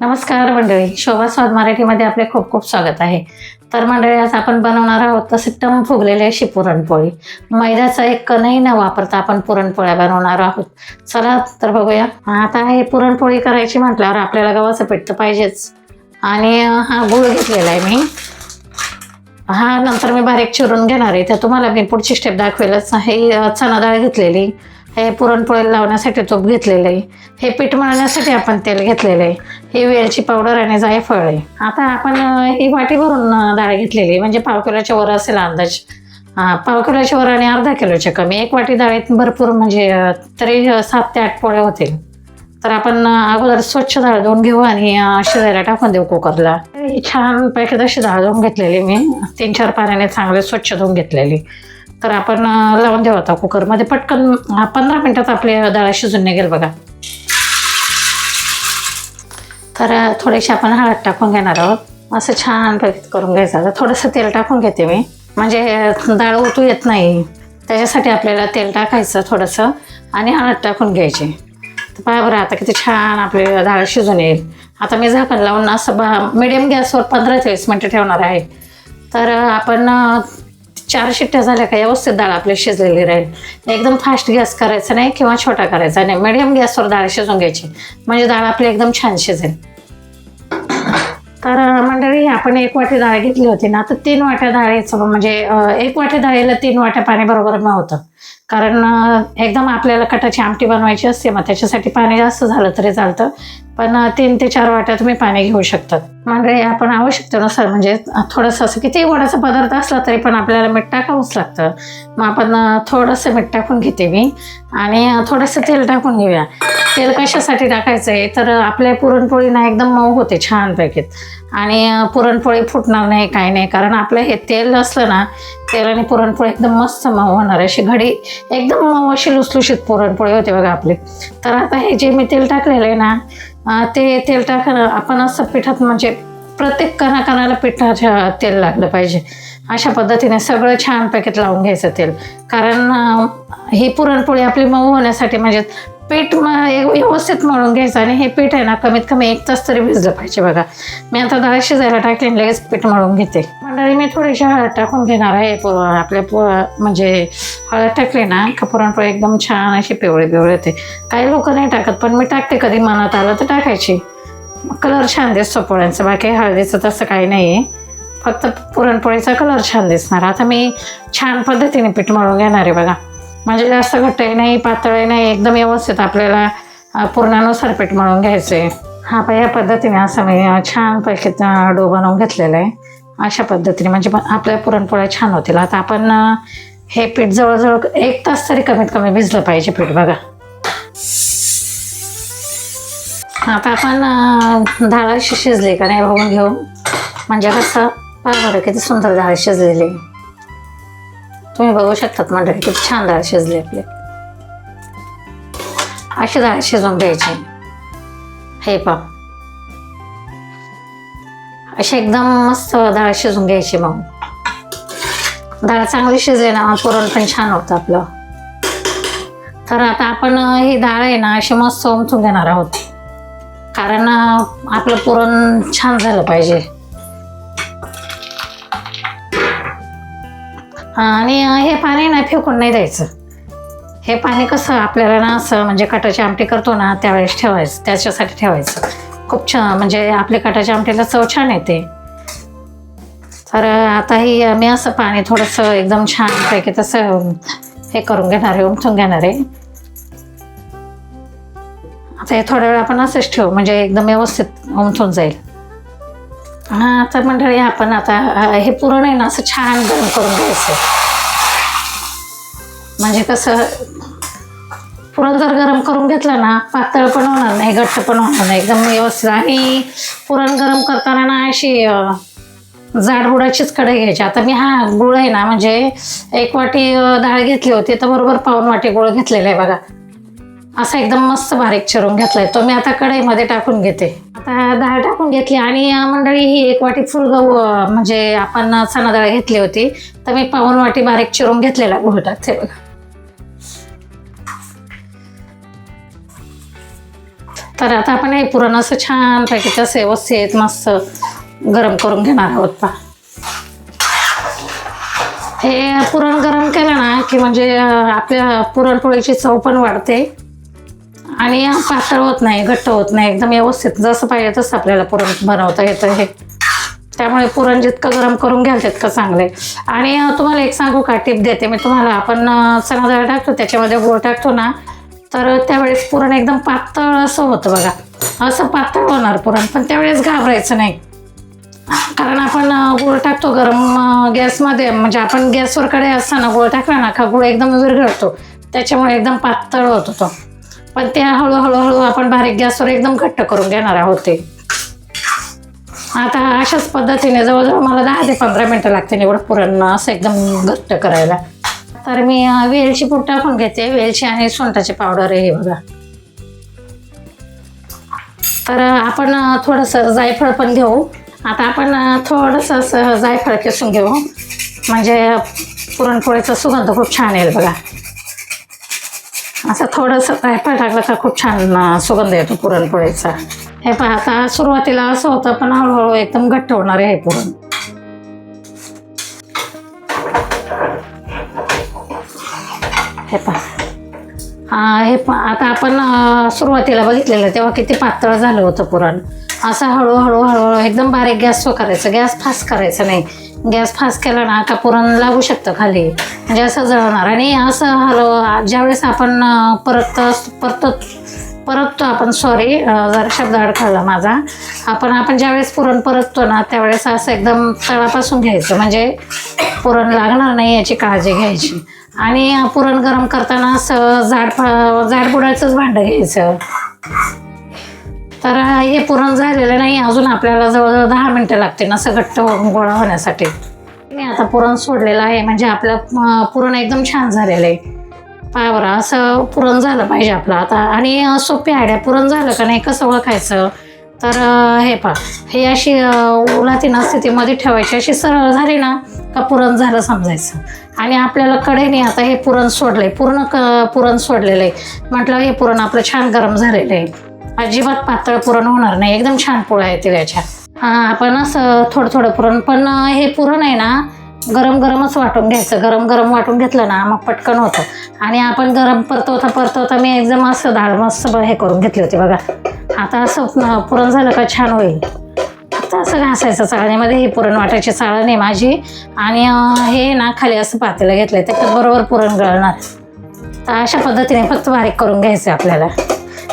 नमस्कार मंडळी, शोभा स्वाद मराठीमध्ये आपले खूप खूप स्वागत आहे. तर मंडळी, आज आपण बनवणार आहोत तसे टम फुगलेली अशी पुरणपोळी. मैद्याचा एक कणही न वापरता आपण पुरणपोळ्या बनवणार आहोत. चला तर बघूया. आता हे पुरणपोळी करायची म्हटल्यावर आपल्याला गव्हाचं पीठ तर पाहिजेच. आणि हा गूळ घेतलेला आहे मी. हा नंतर मी बारीक चिरून घेणार आहे. तर तुम्हाला मी पुढची स्टेप दाखवेलच. हे चणा डाळ घेतलेली, हे पुरणपोळी लावण्यासाठी तूप घेतलेलं आहे, हे पीठ मळण्यासाठी आपण तेल घेतलेलं आहे, ही वेलची पावडर आणि जायफळ आहे. आता आपण ही वाटी भरून डाळ घेतलेली, म्हणजे पाव किलोच्या वर असेल अंदाज. पाव किलोच्या वर आणि अर्धा किलोच्या कमी. एक वाटी डाळीत भरपूर म्हणजे तरी 7 ते 8 पोळ्या होतील. तर आपण अगोदर स्वच्छ डाळ धुवून घेऊ आणि शिजायला टाकून देऊ कुकरला. छान पैकी अशी डाळ धुवून घेतलेली मी, 3-4 पाण्याने चांगले स्वच्छ धुवून घेतलेली. तर आपण लावून देऊ आता कुकरमध्ये. पटकन 15 मिनिटात आपली डाळ शिजून निघेल बघा. तर थोडीशी आपण हळद टाकून घेणार आहोत. असं छान पैकी करून घ्यायचं. आता थोडंसं तेल टाकून घेते मी, म्हणजे डाळ ओतू येत नाही, त्याच्यासाठी आपल्याला तेल टाकायचं थोडंसं आणि हळद टाकून घ्यायची. तर पहा बरं आता किती छान आपली डाळ शिजून येईल. आता मी झाकण लावून असं मिडियम गॅसवर 15 ते 20 मिनिटं ठेवणार आहे. तर आपण 4 शिट्ट्या झाल्या का व्यवस्थित डाळ आपली शिजलेली राहील. एकदम फास्ट गॅस करायचा नाही किंवा छोटा करायचा नाही, मिडियम गॅसवर डाळ शिजून घ्यायची, म्हणजे डाळ आपली एकदम छान शिजेल. तर मंडळी, आपण 1 वाटी डाळ घेतली होती ना, तर 3 वाट्या डाळीचं म्हणजे 1 वाटी डाळीला 3 वाट्या पाणी बरोबर होतं. कारण एकदम आपल्याला कटाची आमटी बनवायची असते, मग त्याच्यासाठी पाणी जास्त झालं तरी चालतं, पण 3 ते 4 वाट्या तुम्ही पाणी घेऊ शकतात. म्हणजे आपण आवश्यकतेनुसार, म्हणजे थोडंसं असं किती गोडाचा पदार्थ असला तरी पण आपल्याला मीठ टाकावंच लागतं. मग आपण थोडंसं मीठ टाकून घेते मी आणि थोडंसं तेल टाकून घेऊया. तेल कशासाठी टाकायचं आहे, तर आपल्या पुरणपोळी ना एकदम मऊ होते छानपैकी आणि पुरणपोळी फुटणार नाही, काही नाही. कारण आपलं हे तेल असलं ना, तेल आणि पुरणपोळी एकदम मस्त मऊ होणार, अशी घडी एकदम मऊ अशी लुसलुशीत पुरणपोळी होते बघा आपली. तर आता हे जे मी तेल टाकलेलं आहे ना, ते तेल आपण असं पिठात, म्हणजे प्रत्येक कणाकणाला पिठाच्या तेल लागलं पाहिजे. अशा पद्धतीने सगळं छानपैकी लावून घ्यायचं तेल. कारण ही पुरणपोळी आपली मऊ होण्यासाठी, म्हणजे पीठ व्यवस्थित मळून घ्यायचं. आणि हे पीठ आहे ना, कमीत कमी 1 तास तरी भिजलं पाहिजे बघा. मी आता डाळ शिजायला टाकली, लगेच पीठ मळून घेते. मंडळी, मी थोडीशी हळद टाकून घेणार आहे. आपल्या म्हणजे हळद टाकली ना का पुरणपोळी एकदम छान अशी पिवळी होते. काही लोक नाही टाकत, पण मी टाकते कधी मनात आलं तर टाकायची. कलर छान दिसतो पोळ्यांचा, बाकी हळदीचं तसं काही नाही आहे, फक्त पुरणपोळीचा कलर छान दिसणार. आता मी छान पद्धतीने पीठ मळून घेणार आहे बघा. म्हणजे जास्त घट्टही नाही, पातळही नाही, एकदम व्यवस्थित आपल्याला पूर्णानुसार पीठ मळून घ्यायचं आहे. या पद्धतीने असं मी छानपैकी डो बनवून घेतलेला आहे. अशा पद्धतीने म्हणजे आपल्या पुरणपोळ्या छान होतील. आता आपण हे पीठ जवळजवळ 1 तास तरी कमीत कमी भिजलं पाहिजे पीठ बघा. आता आपण डाळ शिजली का नाही बघून घेऊ, म्हणजे कसं बरं किती सुंदर डाळ शिजलेली. तुम्ही बघू शकतात मंडळी, किती छान डाळ शिजली आपली. अशी डाळ शिजवून घ्यायची. हे पहा, अशी एकदम मस्त डाळ शिजून घ्यायची. मग डाळ चांगली शिजली ना, पुरण पण छान होतं आपलं. तर आता आपण ही डाळ आहे ना अशी मस्त उमटून घेणार आहोत, कारण आपलं पुरण छान झालं पाहिजे. आणि हे पाणी ना फेकून नाही द्यायचं. हे पाणी कसं आपल्याला ना असं, म्हणजे कटाची आमटी करतो ना त्यावेळेस ठेवायचं, त्याच्यासाठी ठेवायचं. खूप छान, म्हणजे आपल्या कटाच्या आमटीला चव छान येते. तर आता ही मी असं पाणी थोडंसं एकदम छानपैकी तसं हे करून घेणार आहे, उमटून घेणार आहे. आता हे थोड्या वेळ आपण असंच ठेवू, म्हणजे एकदम व्यवस्थित उमटून जाईल. तर मंडळी, आपण आता हे पुरण आहे ना असं छान गरम करून घ्यायचं. म्हणजे कसं, पुरण जर गरम करून घेतलं ना, पातळ पण होणार नाही, घट्ट पण होणार नाही, एकदम व्यवस्थित. आणि पुरण गरम करताना ना अशी जाड गुळाचीच कढई घ्यायची. आता मी गुळ आहे ना, म्हणजे 1 वाटी डाळ घेतली होती, तर बरोबर 1/4 वाटी गुळ घेतलेला आहे बघा. असा एकदम मस्त बारीक चिरून घेतलाय तो मी. आता कढईमध्ये टाकून घेते. आता डाळ टाकून घेतली आणि मंडळी, ही 1 वाटी फुल गहू, म्हणजे आपण चणा डाळ घेतली होती, तर मी 1/4 वाटी बारीक चिरून घेतलेला गूळ टाकते बघा. तर आता आपण हे पुरण असं छानपैकी तसे व्यवस्थित मस्त गरम करून घेणार आहोत पहा. हे पुरण गरम केलं ना की म्हणजे आपल्या पुरणपोळीची चव पण वाढते आणि पातळ होत नाही, घट्ट होत नाही, एकदम व्यवस्थित जसं पाहिजे तसं आपल्याला पुरण बनवता येतं हे. त्यामुळे पुरण जितकं गरम करून घ्याल तितकं चांगलं. आणि तुम्हाला एक सांगू का, टिप देते मी तुम्हाला. आपण चणा डाळ टाकतो त्याच्यामध्ये गूळ टाकतो ना, तर त्यावेळेस पुरण एकदम पातळ असं होतं बघा. असं पातळ होणार पुरण, पण त्यावेळेस घाबरायचं नाही, कारण आपण गूळ टाकतो गरम गॅसमध्ये. म्हणजे आपण गॅसवर कडे असताना गूळ टाकला ना का गूळ एकदम विरघळतो, त्याच्यामुळे एकदम पातळ होतो तो. पण ते हळूहळू आपण बारीक गॅसवर एकदम घट्ट करून घेणार आहोत ते. आता अशाच पद्धतीने जवळजवळ मला 10 ते 15 मिनटं लागते एवढं पुरण असं एकदम घट्ट करायला. तर मी वेलची पूड टाकून घेते, वेलची आणि सुंठाची पावडर आहे बघा. तर आपण थोडंसं जायफळ पण घेऊ. आता आपण थोडंसं असं जायफळ किसून घेऊ, म्हणजे पुरणपोळीचा सुगंध खूप छान येईल बघा. असं थोडंसं जायफळ टाकलं का खूप छान सुगंध येतो पुरणपोळीचा. हे पहा, आता सुरुवातीला असं होतं, पण हळूहळू एकदम घट्ट होणार आहे हे पुरण. हे पहा, आता आपण सुरुवातीला बघितलेलं तेव्हा किती पातळ झालं होतं पुरण. असं हळूहळू एकदम बारीक गॅसवर करायचं, गॅस फास्ट करायचा नाही. गॅस फास्ट केला ना का पुरण लागू शकतं खाली, म्हणजे असं जळणार. आणि असं ज्यावेळेस आपण परततो आपण, सॉरी जरा शब्द अडखळला माझा. आपण ज्यावेळेस पुरण परततो ना त्यावेळेस असं एकदम तळापासून घ्यायचं, म्हणजे पुरण लागणार नाही याची काळजी घ्यायची. आणि पुरण गरम करताना असं जाड बुडाचंच भांडं घ्यायचं. तर हे पुरण झालेलं नाही अजून, आपल्याला जवळजवळ 10 मिनटं लागतील असं घट्ट गोळा होण्यासाठी. मी आता पुरण सोडलेलं आहे, म्हणजे आपलं पुरण एकदम छान झालेलं आहे. पहा बरं, असं पुरण झालं पाहिजे आपलं आता. आणि सोपी आयडिया, पुरण झालं का नाही कसं ओळखायचं, तर हे पहा, हे अशी उलथीन स्थितीमध्ये ठेवायची, अशी सरळ झाली ना का पुरण झालं समजायचं. आणि आपल्याला कढईने आता हे पुरण सोडलंय, पूर्ण पुरण सोडलेलं आहे म्हटलं हे पुरण आपलं छान गरम झालेलं आहे. अजिबात पातळ पुरण होणार नाही, एकदम छान पोळ्या येतील याच्या. आपण असं थोडं पुरण, पण हे पुरण आहे ना गरमच वाटून घ्यायचं. गरम वाटून घेतलं ना मग पटकन होतं. आणि आपण गरम परतवता मी एकदम असं डाळ मस्त हे करून घेतली होती बघा. आता असं पुरण झालं का छान होईल. आता असं घासायचं चाळणीमध्ये, ही पुरण वाटायची चाळण आहे माझी. आणि हे ना खाली असं पातेलं घेतलंय, त्याच्यात बरोबर पुरण गळणार. तर अशा पद्धतीने फक्त बारीक करून घ्यायचं आपल्याला.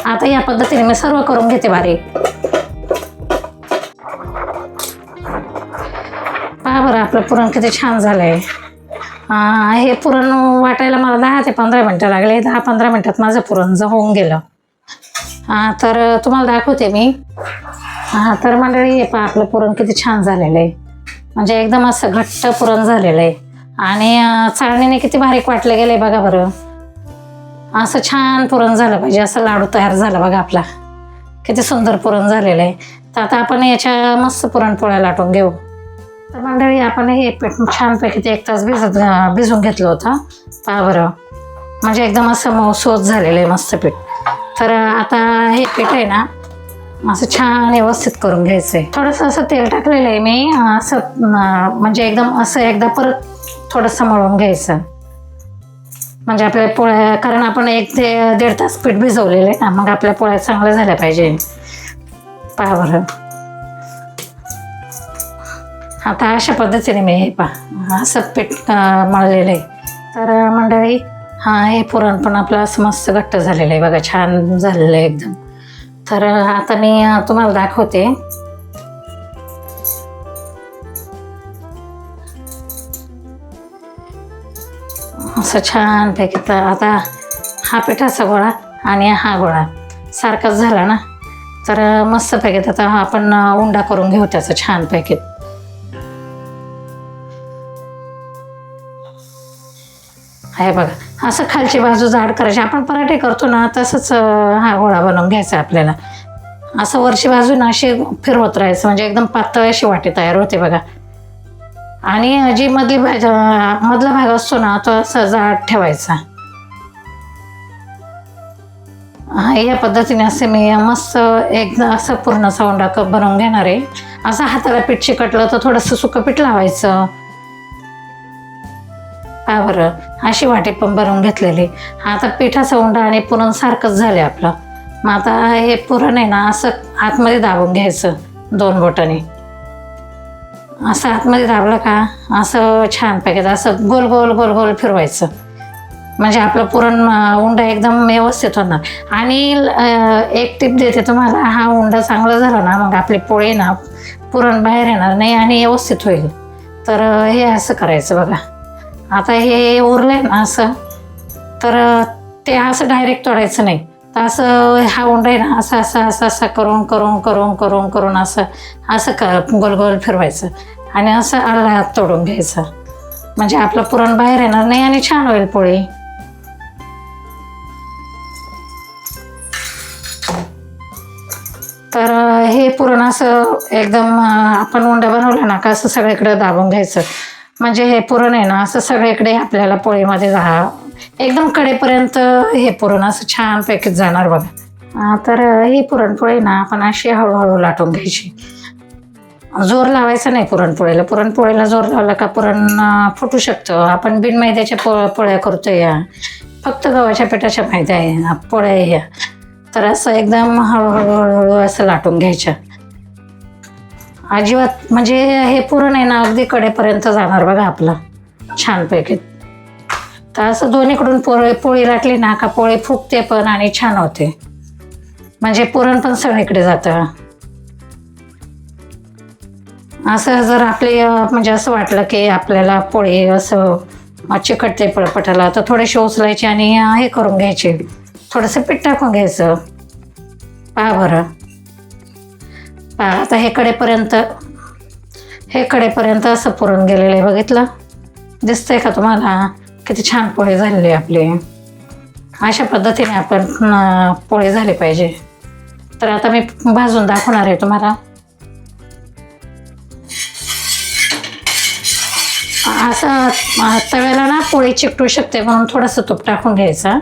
आता या पद्धतीने मी सर्व करून घेते बारीक. पहा बरं आपलं पुरण किती छान झालंय. हे पुरण वाटायला मला 10 ते 15 मिनटं लागले. 10-15 मिनटात माझं पुरण होऊन गेलं. तर तुम्हाला दाखवते मी. तर मंडळी हे पहा आपलं पुरण किती छान झालेलं आहे, म्हणजे एकदम असं घट्ट पुरण झालेलं आहे. आणि चाळणीने किती बारीक वाटलं गेलंय बघा बरं. असं छान पुरण झालं पाहिजे, असं लाडू तयार झाला बघा आपला. किती सुंदर पुरण झालेलं आहे. तर आता आपण याच्या मस्त पुरणपोळ्या लाटून घेऊ. तर मंडळी आपण हे पीठ छानपैकी 1 तास भिजून घेतलं होतं. पहा बरं, म्हणजे एकदम असं मऊसूत झालेलं आहे मस्त पीठ. तर आता हे पीठ आहे ना असं छान व्यवस्थित करून घ्यायचं आहे. थोडंसं असं तेल टाकलेलं आहे मी, असं म्हणजे एकदम असं एकदा परत थोडंसं मळून घ्यायचं, म्हणजे आपल्या पोळ्या, कारण आपण 1 ते 1.5 तास पीठ भिजवलेलं आहे ना, मग आपल्या पोळ्या चांगल्या झाल्या पाहिजे. पहा बरं, आता अशा पद्धतीने मी हे पहा असं पीठ मळलेलं आहे. तर मंडळी हे पुरण पण आपलं असं मस्त घट्ट झालेलं आहे बघा, छान झालेलं आहे एकदम. तर आता मी तुम्हाला दाखवते. असं छानपैकी. तर आता हा पिठाचा गोळा आणि हा गोळा सारखाच झाला ना, तर मस्तपैकी आता आपण उंडा करून घेऊ त्याचा छानपैकी. हे बघा असं खालची बाजू जाड करायची, आपण पराठे करतो ना तसंच हा गोळा बनवून घ्यायचा आपल्याला. असं वरची बाजू ना अशी फिरवत राहायचं, म्हणजे एकदम पातळ अशी वाटी तयार होते बघा. आणि जी मधला भाग असतो ना तो असा जाड ठेवायचा. या पद्धतीने असे मी मस्त एकदा असं पूर्णचा उंडा बनवून घेणार आहे. असं हाताला पीठ चिकटलं तर थोडंसं सुकं पीठ लावायचं. बरं अशी वाटी पण बनवून घेतलेली. आता पिठाचा उंडा आणि पुरण सारखंच झालं आपलं. मग आता हे पुरण आहे ना असं आतमध्ये दाबून घ्यायचं 2 बोटांनी. असं आतमध्ये दाबलं का असं छानपैकी असं गोल गोल गोल गोल फिरवायचं. म्हणजे आपलं पुरण उंडा एकदम व्यवस्थित होणार. आणि एक टिप देते तुम्हाला, हा उंडा चांगला झाला ना मग आपली पोळी ना पुरण बाहेर येणार नाही आणि व्यवस्थित होईल. तर हे असं करायचं बघा. आता हे उरलंय ना असं, तर ते असं डायरेक्ट तोडायचं नाही. तर असं हा उंडा आहे ना असं असं असं असं करून करून करून करून करून असं असं गोल गोल फिरवायचं आणि असं आला तोडून घ्यायचं. म्हणजे आपलं पुरण बाहेर येणार नाही आणि छान होईल पोळी. तर हे पुरण असं एकदम आपण उंडा बनवला ना का असं सगळीकडे दाबून घ्यायचं. म्हणजे हे पुरण आहे ना असं सगळीकडे आपल्याला पोळीमध्ये एकदम कडेपर्यंत हे पुरण असं छानपैकी जाणार बघा. तर ही पुरणपोळी ना आपण अशी हळूहळू लाटून घ्यायची. जोर लावायचा नाही पुरणपोळीला. पुरणपोळीला जोर लावला का पुरण फुटू शकतं. आपण बिन मैद्याच्या पोळ्या करतोय या, फक्त गव्हाच्या पिठाच्या मैद्या पोळ्या ह्या. तर असं एकदम हळूहळू हळूहळू असं लाटून घ्यायच्या. अजिबात म्हणजे हे पुरण आहे ना अगदी कडेपर्यंत जाणार बघा आपलं छानपैकी. तर असं दोन्हीकडून पोळी लाटली ना का पोळी फुगते पण आणि छान होते. म्हणजे पुरण पण सगळीकडे जातं. असं जर आपले म्हणजे असं वाटलं की आपल्याला पोळी असं चिकटते पळपटाला तर थोडेसे उचलायचे आणि हे करून घ्यायचे. थोडंसं पीठ टाकून घ्यायचं. बरं आता हे कडेपर्यंत असं पुरण गेलेलं आहे. बघितलं, दिसतंय का तुम्हाला किती छान पोळी झालेली आपली. अशा पद्धतीने आपण पोळी झाली पाहिजे. तर आता मी भाजून दाखवणार आहे तुम्हाला. असं तव्याला ना पोळी चिकटू शकते म्हणून थोडंसं तूप टाकून घ्यायचं.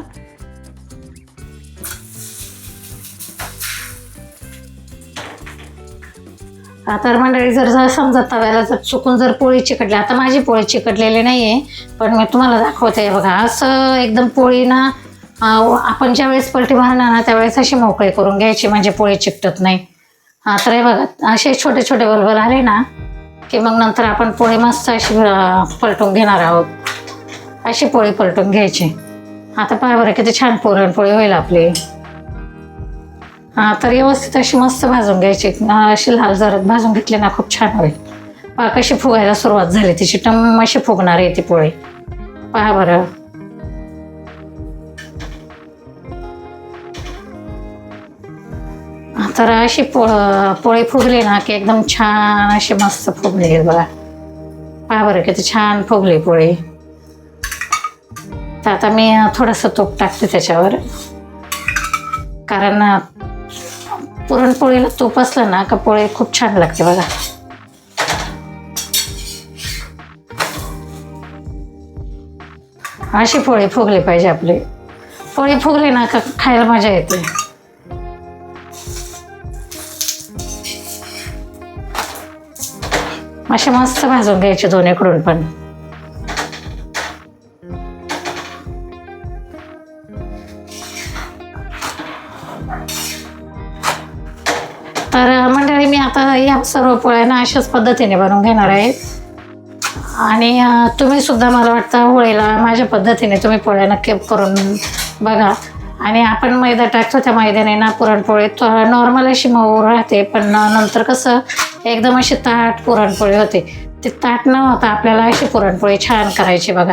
तर मंडळी जर समजा तव्याला जर चुकून जर पोळी चिकटली, आता माझी पोळी चिकटलेली नाही आहे पण मी तुम्हाला दाखवते बघा. असं एकदम पोळी ना आपण ज्या वेळेस पलटी मारणार ना त्यावेळेस अशी मोकळी करून घ्यायची म्हणजे पोळी चिकटत नाही. तर हे बघा असे छोटे छोटे बलबल आले ना की मग नंतर आपण पोळी मस्त अशी पलटून घेणार आहोत. अशी पोळी पलटून घ्यायची. आता पहा बरं किती छान पुरणपोळी होईल आपली. तर व्यवस्थित अशी मस्त भाजून घ्यायची. अशी लाल जरत भाजून घेतली ना खूप छान होईल. पहा कशी फुगायला सुरुवात झाली तिची. टम अशी फुगणार आहे ती पोळी. पहा बरं. तर अशी पोळी फुगली ना की एकदम छान अशी मस्त फुगली बघा. पहा बरं किती छान फुगली पोळी. तर आता मी थोडंसं तूप टाकते त्याच्यावर, कारण पुरणपोळीला तूप असलं ना का पोळी खूप छान लागते बघा. अशी पोळी फुगली पाहिजे आपली. पोळी फुगली ना का खायला मजा येते. अशी मस्त भाजून घ्यायची दोन्हीकडून पण. तर मंडळी मी आता या सर्व पोळ्या ना अशाच पद्धतीने बनवून घेणार आहे. आणि तुम्ही सुद्धा मला वाटतं होळीला माझ्या पद्धतीने तुम्ही पोळ्या नक्की करून बघा. आणि आपण मैदा टाकतो त्या मैद्याने ना पुरणपोळी नॉर्मल अशी मऊ राहते पण नंतर कसं एकदम अशी ताट पुरणपोळी होते. ती ताट न होता आपल्याला अशी पुरणपोळी छान करायची बघा.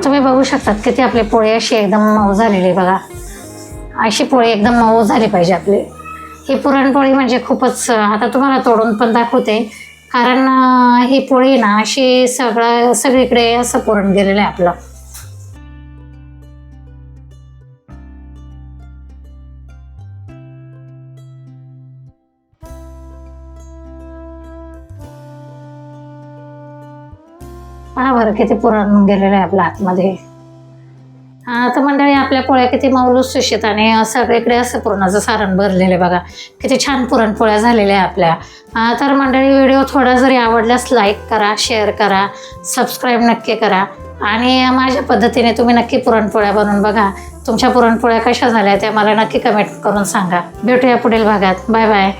तुम्ही बघू शकतात किती आपली पोळी अशी एकदम मऊ झालेली बघा. अशी पोळी एकदम मऊ झाली पाहिजे आपली. ही पुरणपोळी म्हणजे खूपच. आता तुम्हाला तोडून पण दाखवते कारण ही पोळी ना अशी सगळीकडे असं पुरण गेलेलं आहे आपलं. पहा बरं किती पुरण गेलेलं आहे आपल्या आतमध्ये. तर मंडळी आपल्या पोळ्या किती मऊ लुसलुशीत आणि सगळीकडे असं पुरणाचं सारण भरलेलं आहे बघा. किती छान पुरणपोळ्या झालेल्या आहे आपल्या. तर मंडळी व्हिडिओ थोडा जरी आवडल्यास लाईक करा, शेअर करा, सबस्क्राईब नक्की करा आणि माझ्या पद्धतीने तुम्ही नक्की पुरणपोळ्या बनवून बघा. तुमच्या पुरणपोळ्या कशा झाल्या त्या मला नक्की कमेंट करून सांगा. भेटूया पुढील भागात. Bye bye.